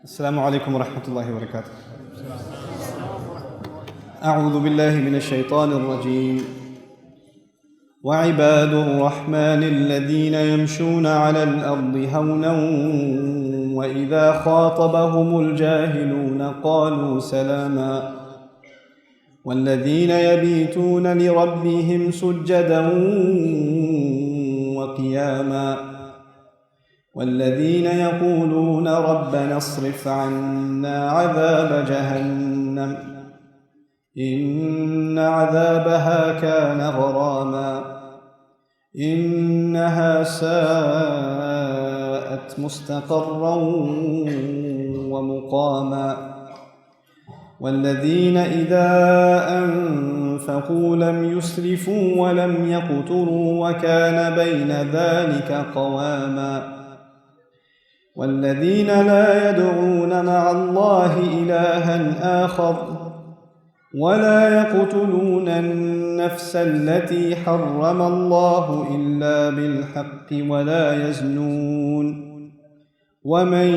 السلام عليكم ورحمة الله وبركاته. أعوذ بالله من الشيطان الرجيم. وعباد الرحمن الذين يمشون على الأرض هونا وإذا خاطبهم الجاهلون قالوا سلاما والذين يبيتون لربهم سجدا وقياما والذين يقولون ربنا اصرف عنا عذاب جهنم إن عذابها كان غراما إنها ساءت مستقرا ومقاما والذين إذا أنفقوا لم يسرفوا ولم يقتروا وكان بين ذلك قواما والذين لا يدعون مع الله إلها آخر ولا يقتلون النفس التي حرم الله إلا بالحق ولا يزنون ومن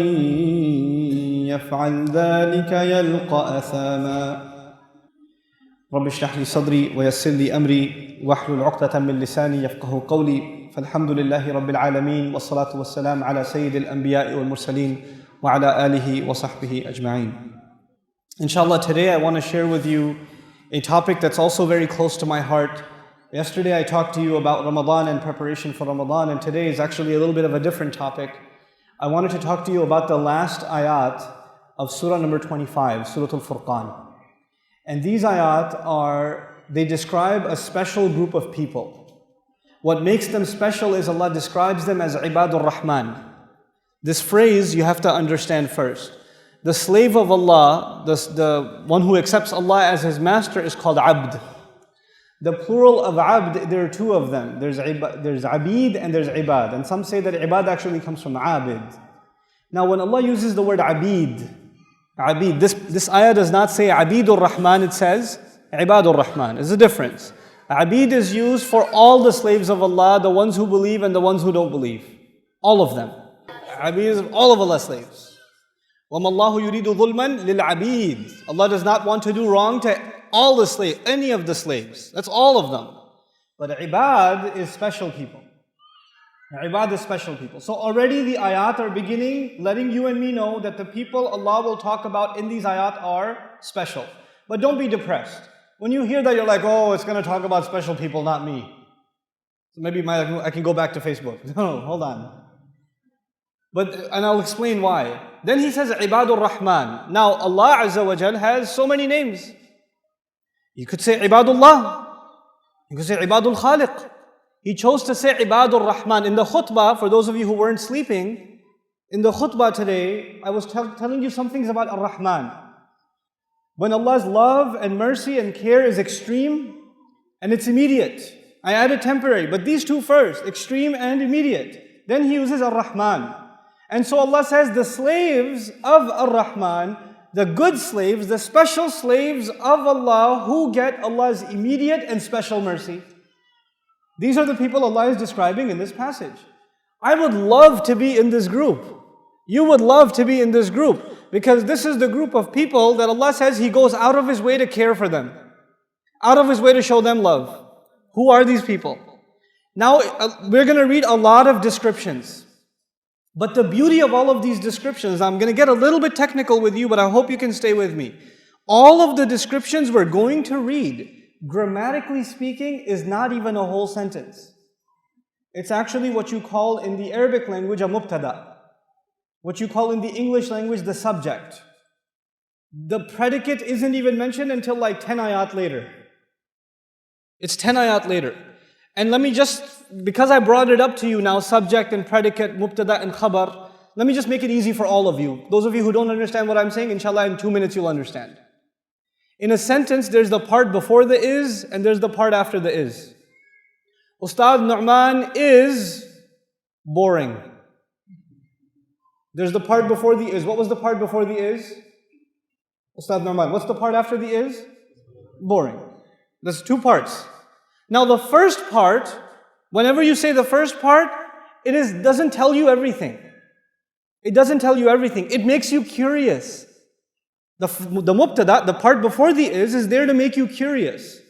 يفعل ذلك يلقى أثاما رب اشرح لي صدري ويسر لي أمري واحلل عقدة من لساني يفقه قولي فالحمد لله رب العالمين والصلاة والسلام على سيد الأنبياء والمرسلين وعلى آله وصحبه أجمعين. Inshallah, today I want to share with you a topic that's also very close to my heart. Yesterday I talked to you about Ramadan and preparation for Ramadan, and today is actually a little bit of a different topic. I wanted to talk to you about the last ayat of Surah number 25, Surah Al-Furqan. And these ayat they describe a special group of people. What makes them special is Allah describes them as Ibadur Rahman. This phrase you have to understand first. The slave of Allah, the one who accepts Allah as his master, is called Abd. The plural of Abd, there are two of them. There's Abid and there's Ibad. And some say that Ibad actually comes from Abid. Now when Allah uses the word Abid, this ayah does not say Abidur Rahman, it says Ibadur Rahman. There's a difference. Abid is used for all the slaves of Allah, the ones who believe and the ones who don't believe. All of them. Abid is all of Allah's slaves. وَمَا اللَّهُ يُرِيدُ ظُلْمًا لِلْعَبِيدِ. Allah does not want to do wrong to all the slaves, any of the slaves. That's all of them. But Ibad is special people. Ibad is special people. So already the ayat are beginning, letting you and me know that the people Allah will talk about in these ayat are special. But don't be depressed. When you hear that, you're like, oh, it's going to talk about special people, not me. So maybe I can go back to Facebook. No, hold on. And I'll explain why. Then he says, Ibadur Rahman. Now, Allah Azza wa Jal has so many names. You could say Ibadullah. You could say Ibadul Khaliq. He chose to say Ibadur Rahman. In the khutbah, for those of you who weren't sleeping, in the khutbah today, I was telling you some things about Ar-Rahman. When Allah's love and mercy and care is extreme and it's immediate. I added temporary, but these two first, extreme and immediate. Then he uses Ar-Rahman. And so Allah says the slaves of Ar-Rahman, the good slaves, the special slaves of Allah who get Allah's immediate and special mercy. These are the people Allah is describing in this passage. I would love to be in this group. You would love to be in this group. Because this is the group of people that Allah says He goes out of His way to care for them. Out of His way to show them love. Who are these people? Now, we're going to read a lot of descriptions. But the beauty of all of these descriptions, I'm going to get a little bit technical with you, but I hope you can stay with me. All of the descriptions we're going to read, grammatically speaking, is not even a whole sentence. It's actually what you call in the Arabic language a mubtada. What you call in the English language the subject. The predicate isn't even mentioned until like 10 ayat later. It's 10 ayat later. And let me just, because I brought it up to you now, subject and predicate, mubtada and khabar, let me just make it easy for all of you. Those of you who don't understand what I'm saying, inshallah in 2 minutes you'll understand. In a sentence, there's the part before the is and there's the part after the is. Ustad Nouman is boring. There's the part before the is. What was the part before the is? Ustad Nouman. What's the part after the is? Boring. There's two parts. Now the first part, whenever you say the first part, it doesn't tell you everything. It doesn't tell you everything. It makes you curious. The mubtada, the part before the is there to make you curious.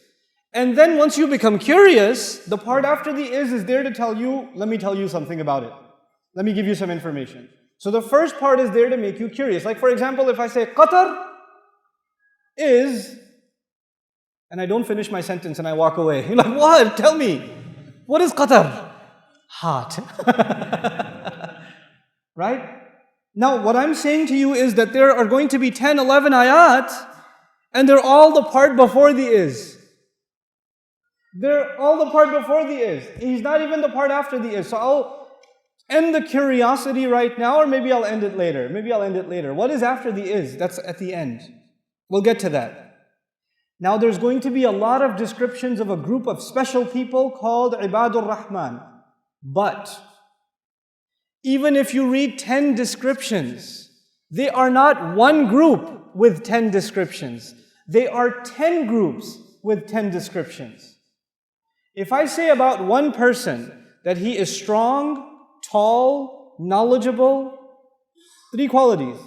And then once you become curious, the part after the is there to tell you, let me tell you something about it. Let me give you some information. So the first part is there to make you curious. Like for example, if I say Qatar is, and I don't finish my sentence and I walk away. You're like, what? Tell me. What is Qatar? Hot. Right? Now, what I'm saying to you is that there are going to be 10, 11 ayat, and they're all the part before the is. They're all the part before the is. He's not even the part after the is. So I'll end the curiosity right now, or maybe I'll end it later. Maybe I'll end it later. What is after the is? That's at the end. We'll get to that. Now there's going to be a lot of descriptions of a group of special people called Ibadur Rahman. But even if you read 10 descriptions, they are not one group with 10 descriptions. They are 10 groups with 10 descriptions. If I say about one person that he is strong, tall, knowledgeable, 3 qualities.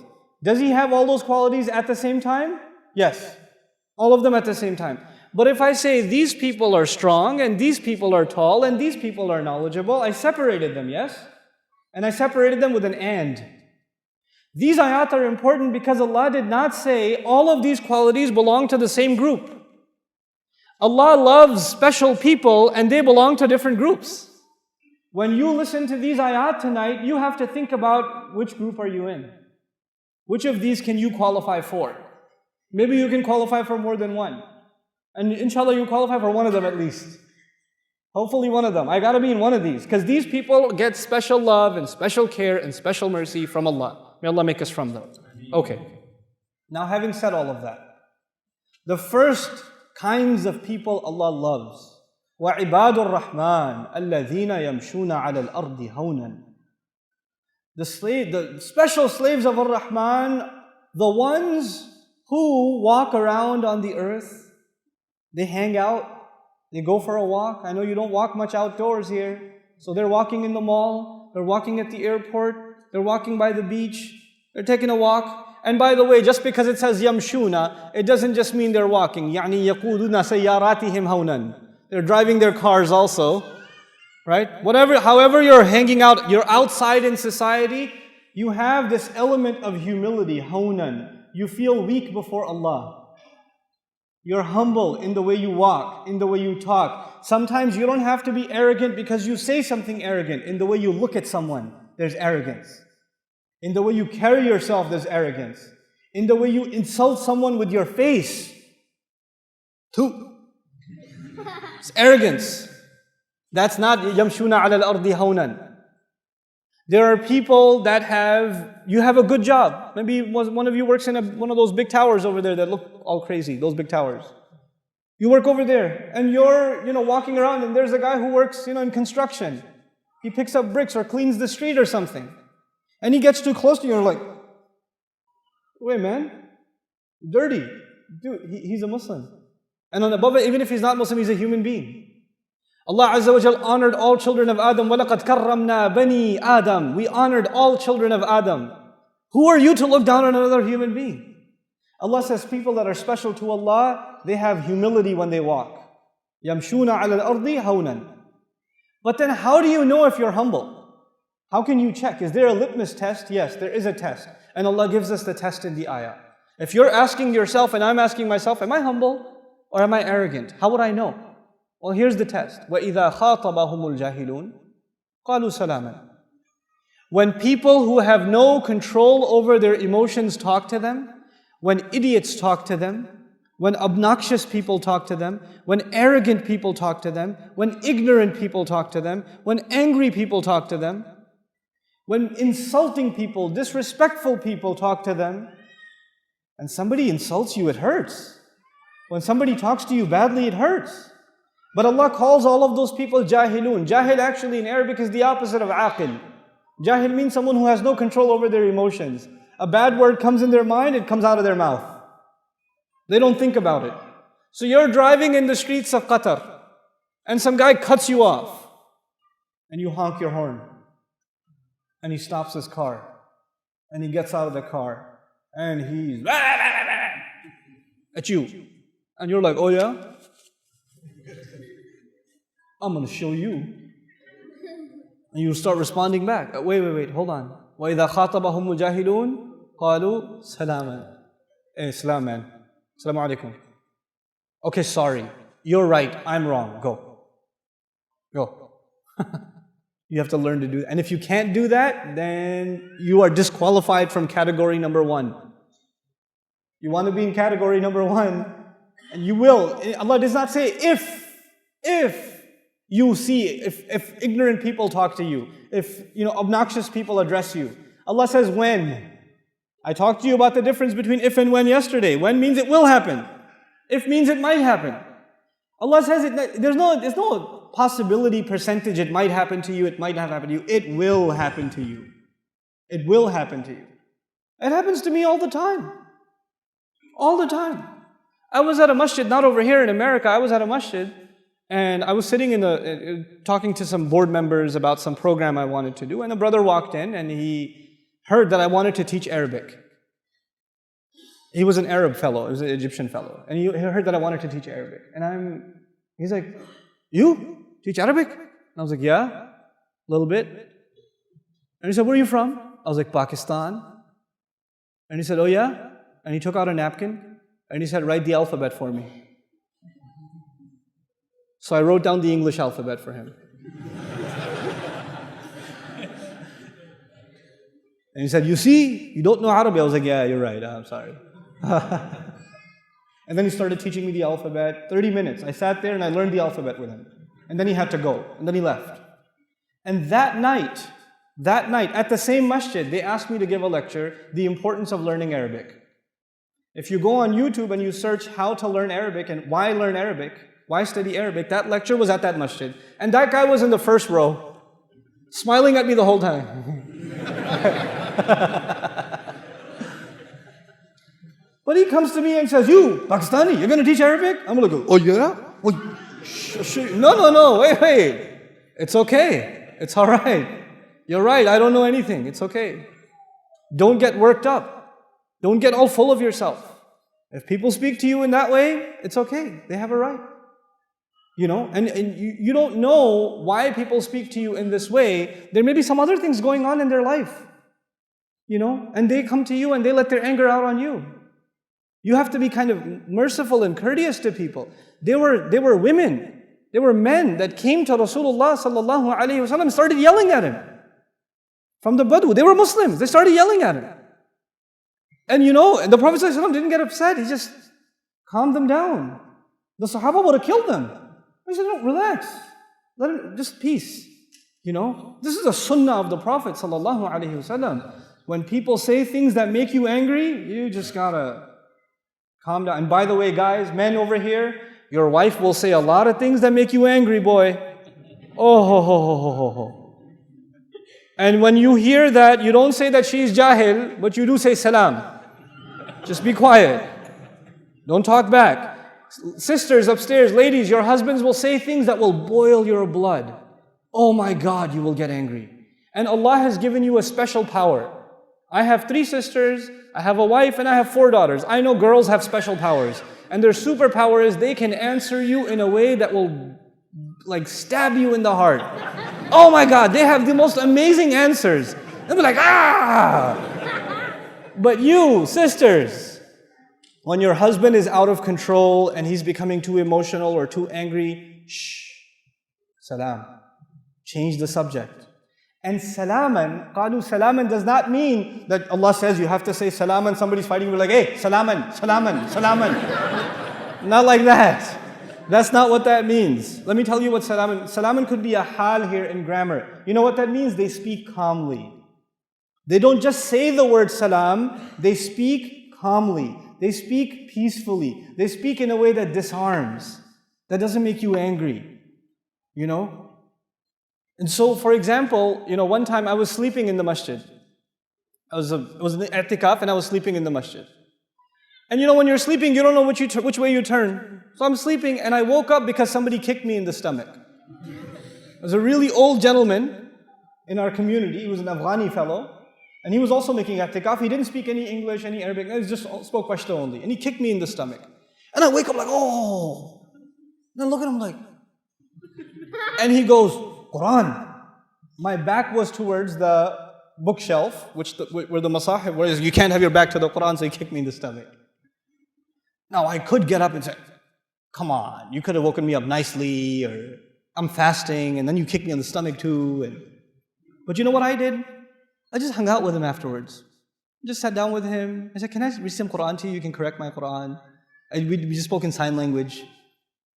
Does he have all those qualities at the same time? Yes. All of them at the same time. But if I say these people are strong, and these people are tall, and these people are knowledgeable, I separated them, yes? And I separated them with an and. These ayat are important because Allah did not say all of these qualities belong to the same group. Allah loves special people and they belong to different groups. When you listen to these ayat tonight, you have to think about which group are you in. Which of these can you qualify for? Maybe you can qualify for more than one. And inshallah you qualify for one of them at least. Hopefully one of them. I gotta be in one of these. Because these people get special love and special care and special mercy from Allah. May Allah make us from them. Okay. Now having said all of that, the first kinds of people Allah loves. وَعِبَادُ الرَّحْمَنِ الَّذِينَ يَمْشُونَ عَلَى الْأَرْضِ هَوْنًا. The special slaves of Ar-Rahman, the ones who walk around on the earth, they hang out, they go for a walk. I know you don't walk much outdoors here. So they're walking in the mall, they're walking at the airport, they're walking by the beach, they're taking a walk. And by the way, just because it says yamshuna, it doesn't just mean they're walking. يعني يقودون سياراتهم هونا. They're driving their cars also. Right? However you're hanging out, you're outside in society, you have this element of humility, hawnan. You feel weak before Allah. You're humble in the way you walk, in the way you talk. Sometimes you don't have to be arrogant because you say something arrogant. In the way you look at someone, there's arrogance. In the way you carry yourself, there's arrogance. In the way you insult someone with your face, it's arrogance. That's not yamshuna ala al-ardi hawnan. There are people that you have a good job. Maybe one of you works in one of those big towers over there that look all crazy, those big towers. You work over there and you're, walking around and there's a guy who works, in construction. He picks up bricks or cleans the street or something. And he gets too close to you and you're like, wait man, dirty. Dude, he's a Muslim. And on above it, even if he's not Muslim, he's a human being. Allah Azza wa Jal honored all children of Adam. وَلَقَدْ كَرَّمْنَا بَنِي Adam. We honored all children of Adam. Who are you to look down on another human being? Allah says people that are special to Allah, they have humility when they walk. يَمْشُونَ عَلَى الْأَرْضِ هَوْنًا. But then how do you know if you're humble? How can you check? Is there a litmus test? Yes, there is a test. And Allah gives us the test in the ayah. If you're asking yourself and I'm asking myself, am I humble or am I arrogant? How would I know? Well, here's the test. وَإِذَا خَاطَبَهُمُ الْجَاهِلُونَ قَالُوا سَلَامًا. When people who have no control over their emotions talk to them, when idiots talk to them, when obnoxious people talk to them, when arrogant people talk to them, when ignorant people talk to them, when angry people talk to them, when insulting people, disrespectful people talk to them, and somebody insults you, it hurts. When somebody talks to you badly, it hurts. But Allah calls all of those people jahilun. Jahil actually in Arabic is the opposite of aqil. Jahil means someone who has no control over their emotions. A bad word comes in their mind, it comes out of their mouth. They don't think about it. So you're driving in the streets of Qatar, and some guy cuts you off, and you honk your horn, and he stops his car. And he gets out of the car and he's at you. And you're like, oh yeah? I'm going to show you. And you start responding back. Wait, hold on. وَإِذَا خَاطَبَهُمُ الْجَاهِلُونَ قَالُوا سَلَامًا. Hey, salam man. Assalamu alaikum. Okay, sorry. You're right. I'm wrong. Go. You have to learn to do that. And if you can't do that, then you are disqualified from category number 1. You want to be in category number 1, and you will. Allah does not say if you see, if ignorant people talk to you, if obnoxious people address you. Allah says when. I talked to you about the difference between if and when yesterday. When means it will happen. If means it might happen. Allah says there's no possibility percentage it might happen to you, it might not happen to you. It will happen to you. It will happen to you. It happens to me all the time. All the time. I was at a masjid, not over here in America, I was at a masjid and I was sitting talking to some board members about some program I wanted to do, and a brother walked in and he heard that I wanted to teach Arabic. He was an Arab fellow, he was an Egyptian fellow, and he heard that I wanted to teach Arabic. And he's like, you teach Arabic? And I was like, yeah, a little bit. And he said, where are you from? I was like, Pakistan. And he said, oh yeah? And he took out a napkin and he said, write the alphabet for me. So I wrote down the English alphabet for him. And he said, you see, you don't know Arabic. I was like, yeah, you're right, I'm sorry. And then he started teaching me the alphabet, 30 minutes. I sat there and I learned the alphabet with him. And then he had to go, and then he left. And that night, at the same masjid, they asked me to give a lecture, the importance of learning Arabic. If you go on YouTube and you search how to learn Arabic and why learn Arabic, why study Arabic, that lecture was at that masjid. And that guy was in the first row, smiling at me the whole time. But he comes to me and says, you, Pakistani, you're going to teach Arabic? I'm going to go, oh yeah? No, wait. It's okay. It's all right. You're right, I don't know anything. It's okay. Don't get worked up. Don't get all full of yourself. If people speak to you in that way, it's okay. They have a right. And you don't know why people speak to you in this way. There may be some other things going on in their life. And they come to you and they let their anger out on you. You have to be kind of merciful and courteous to people. There were women, there were men that came to Rasulullah sallallahu alaihi wasallam and started yelling at him. From the Badu, they were Muslims, they started yelling at him. And the Prophet sallallahu alaihi wasallam didn't get upset, he just calmed them down. The Sahaba would have killed them. He said, no, relax, let him, just peace. This is a sunnah of the Prophet sallallahu alaihi wasallam. When people say things that make you angry, you just gotta calm down. And by the way, guys, men over here, your wife will say a lot of things that make you angry, boy. Oh, ho, ho, ho, ho, ho, ho. And when you hear that, you don't say that she's jahil, but you do say salam. Just be quiet. Don't talk back. Sisters upstairs, ladies, your husbands will say things that will boil your blood. Oh my God, you will get angry. And Allah has given you a special power. I have 3 sisters, I have a wife, and I have 4 daughters. I know girls have special powers. And their superpower is they can answer you in a way that will stab you in the heart. Oh my God, they have the most amazing answers. They'll be like, ah! But you, sisters, when your husband is out of control and he's becoming too emotional or too angry, shh, salam. Change the subject. And salaman, qalu salaman does not mean that Allah says you have to say salaman, somebody's fighting, we're like, hey, salaman. Not like that. That's not what that means. Let me tell you what salaman could be a hal here in grammar. You know what that means? They speak calmly. They don't just say the word salam, they speak calmly. They speak peacefully. They speak in a way that disarms, that doesn't make you angry. And so, for example, one time I was sleeping in the masjid. I was in the i'tikaf and I was sleeping in the masjid. And when you're sleeping, you don't know which way you turn. So I'm sleeping and I woke up because somebody kicked me in the stomach. It was a really old gentleman in our community. He was an Afghani fellow. And he was also making i'tikaf. He didn't speak any English, any Arabic. He just spoke Pashto only. And he kicked me in the stomach. And I wake up like, oh. And I look at him like, and he goes, Quran. My back was towards the bookshelf, where the masahif, whereas you can't have your back to the Quran, so he kicked me in the stomach. Now I could get up and say, come on, you could have woken me up nicely, or I'm fasting, and then you kicked me in the stomach too. But you know what I did? I just hung out with him afterwards. Just sat down with him. I said, can I read some Quran to you? You can correct my Quran. We just spoke in sign language.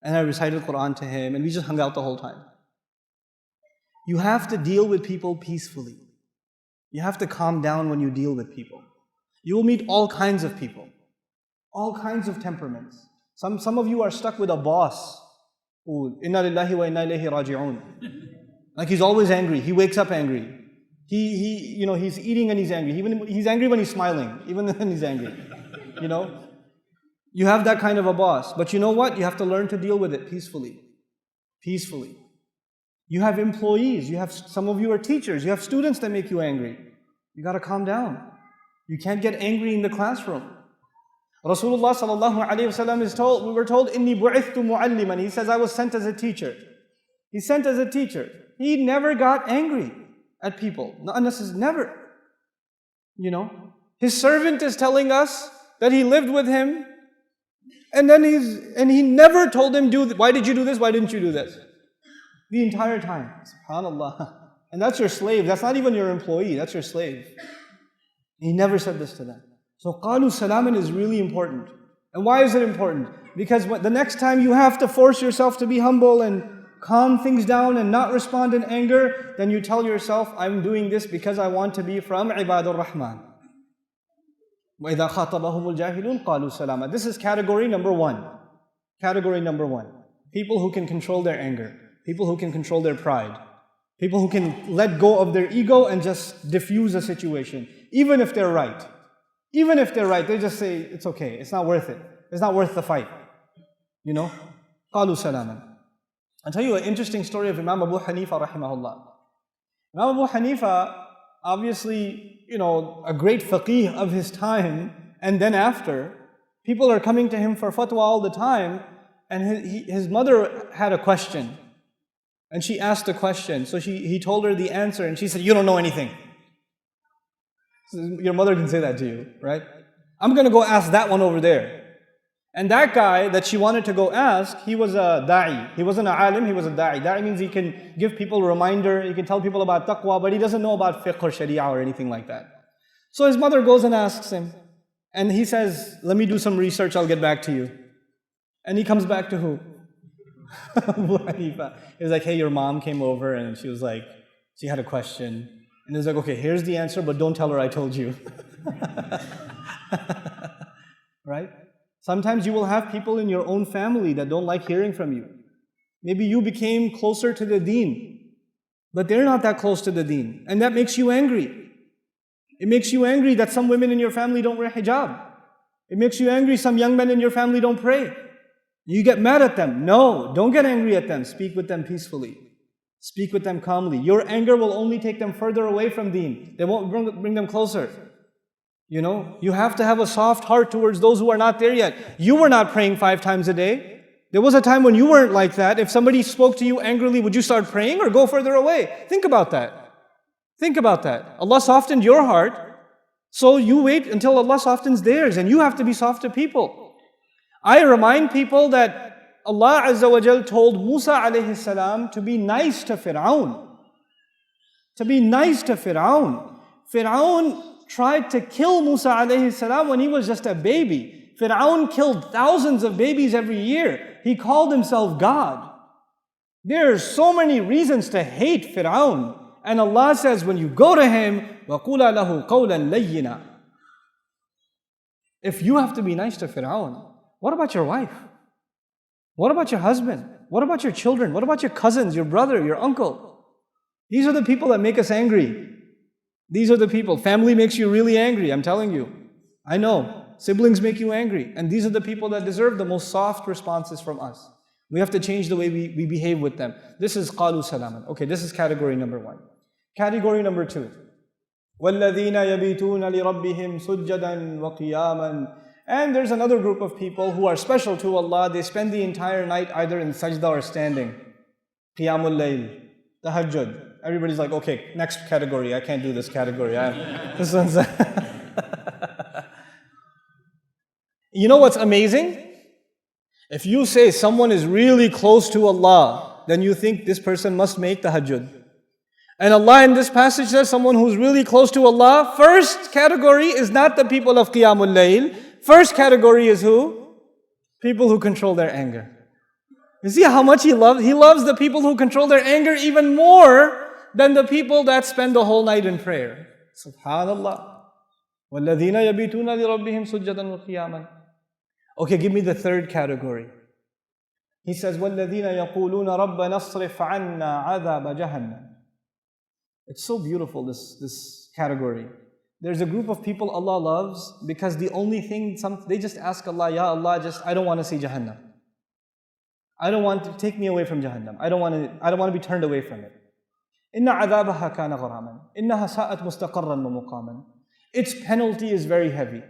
And I recited Quran to him, and we just hung out the whole time. You have to deal with people peacefully. You have to calm down when you deal with people. You will meet all kinds of people, all kinds of temperaments. Some of you are stuck with a boss. Inna lillahi wa inna ilayhi raji'un. Like he's always angry. He wakes up angry. He's eating and he's angry. He's angry when he's smiling, even when he's angry. You have that kind of a boss. But you know what? You have to learn to deal with it peacefully. Peacefully. You have employees. Some of you are teachers. You have students that make you angry. You got to calm down. You can't get angry in the classroom. Rasulullah sallallahu alaihi wasallam we were told, "Inni bu'ithtu mu'alliman." He says, I was sent as a teacher. He's sent as a teacher. He never got angry at people. Not unnecessarily, never. His servant is telling us that he lived with him, and he never told him, why did you do this? Why didn't you do this? The entire time. SubhanAllah. And that's your slave. That's not even your employee. That's your slave. He never said this to them. So qalu salaman is really important. And why is it important? Because the next time you have to force yourself to be humble and calm things down and not respond in anger, then you tell yourself, I'm doing this because I want to be from Ibadur Rahman. وَإِذَا خَاطَبَهُمُ الْجَاهِلُونَ قَالُوا سَلَامًا. This is category number one. Category number one. People who can control their anger. People who can control their pride. People who can let go of their ego and just diffuse a situation. Even if they're right. Even if they're right, they just say, it's okay, it's not worth it. It's not worth the fight. قَالُوا سَلَامًا. I'll tell you an interesting story of Imam Abu Hanifa rahimahullah. Imam Abu Hanifa, obviously, a great faqih of his time, and then after, people are coming to him for fatwa all the time, and his mother had a question. And she asked a question, so he told her the answer, and she said, you don't know anything. Your mother can say that to you, right? I'm going to go ask that one over there. And that guy that she wanted to go ask, he was a da'i. He wasn't an alim, he was a da'i. Da'i means he can give people a reminder, he can tell people about taqwa, but he doesn't know about fiqh or sharia or anything like that. So his mother goes and asks him, and he says, let me do some research, I'll get back to you. And he comes back to who? Abu Hanifa. He was like, hey, your mom came over and she was like, she had a question. And he was like, okay, here's the answer, but don't tell her I told you. Right? Sometimes you will have people in your own family that don't like hearing from you. Maybe you became closer to the deen, but they're not that close to the deen. And that makes you angry. It makes you angry that some women in your family don't wear hijab. It makes you angry some young men in your family don't pray. You get mad at them. No, don't get angry at them. Speak with them peacefully. Speak with them calmly. Your anger will only take them further away from deen. They won't bring them closer. You have to have a soft heart towards those who are not there yet. You were not praying 5 times a day. There was a time when you weren't like that. If somebody spoke to you angrily, would you start praying or go further away? Think about that. Think about that. Allah softened your heart, so you wait until Allah softens theirs, and you have to be soft to people. I remind people that Allah Azza wa Jal told Musa alayhi salam to be nice to Fir'aun. To be nice to Fir'aun. Fir'aun tried to kill Musa alayhi salam when he was just a baby. Fir'aun killed thousands of babies every year. He called himself God. There are so many reasons to hate Fir'aun. And Allah says, when you go to him, وَقُولَ لَهُ قَوْلًا لَيِّنًا. If you have to be nice to Fir'aun, what about your wife? What about your husband? What about your children? What about your cousins, your brother, your uncle? These are the people that make us angry. These are the people. Family makes you really angry, I'm telling you. I know. Siblings make you angry. And these are the people that deserve the most soft responses from us. We have to change the way we behave with them. This is qalu salaman. Okay, this is category number 1. Category number 2. وَالَّذِينَ يَبِيتُونَ لِرَبِّهِمْ سُجَّدًا وَقِيَامًا. And there's another group of people who are special to Allah. They spend the entire night either in sajda or standing. Qiyamul layl, tahajjud. Everybody's like, okay, next category. I can't do this category. This one's... You know what's amazing? If you say someone is really close to Allah, then you think this person must make tahajjud. And Allah in this passage says someone who's really close to Allah, first category is not the people of Qiyamul Layl. First category is who? People who control their anger. You see how much He loves? He loves the people who control their anger even more than the people that spend the whole night in prayer. Subhanallah. وَالَّذِينَ يَبِيتُونَ لِرَبِّهِمْ سُجَّدًا وَقِيَامًا. Okay, give me the third category. He says, وَالَّذِينَ يَقُولُونَ رَبَّنَا اصْرِفْ عَنَّا عَذَابَ جَهَنَّمَ. It's so beautiful, this category. There's a group of people Allah loves because the only thing, they just ask Allah, Ya Allah, I don't want to see Jahannam. I don't want to take me away from Jahannam. I don't want to be turned away from it. إِنَّ عَذَابَهَا كَانَ غَرَامًا إِنَّهَا سَاءَتْ مُسْتَقَرًّا وَمُقَامًا. Its penalty is very heavy.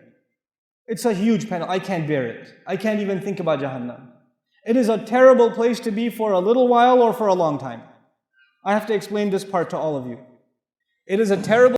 It's a huge penalty. I can't bear it. I can't even think about Jahannam. It is a terrible place to be for a little while or for a long time. I have to explain this part to all of you. It is a terrible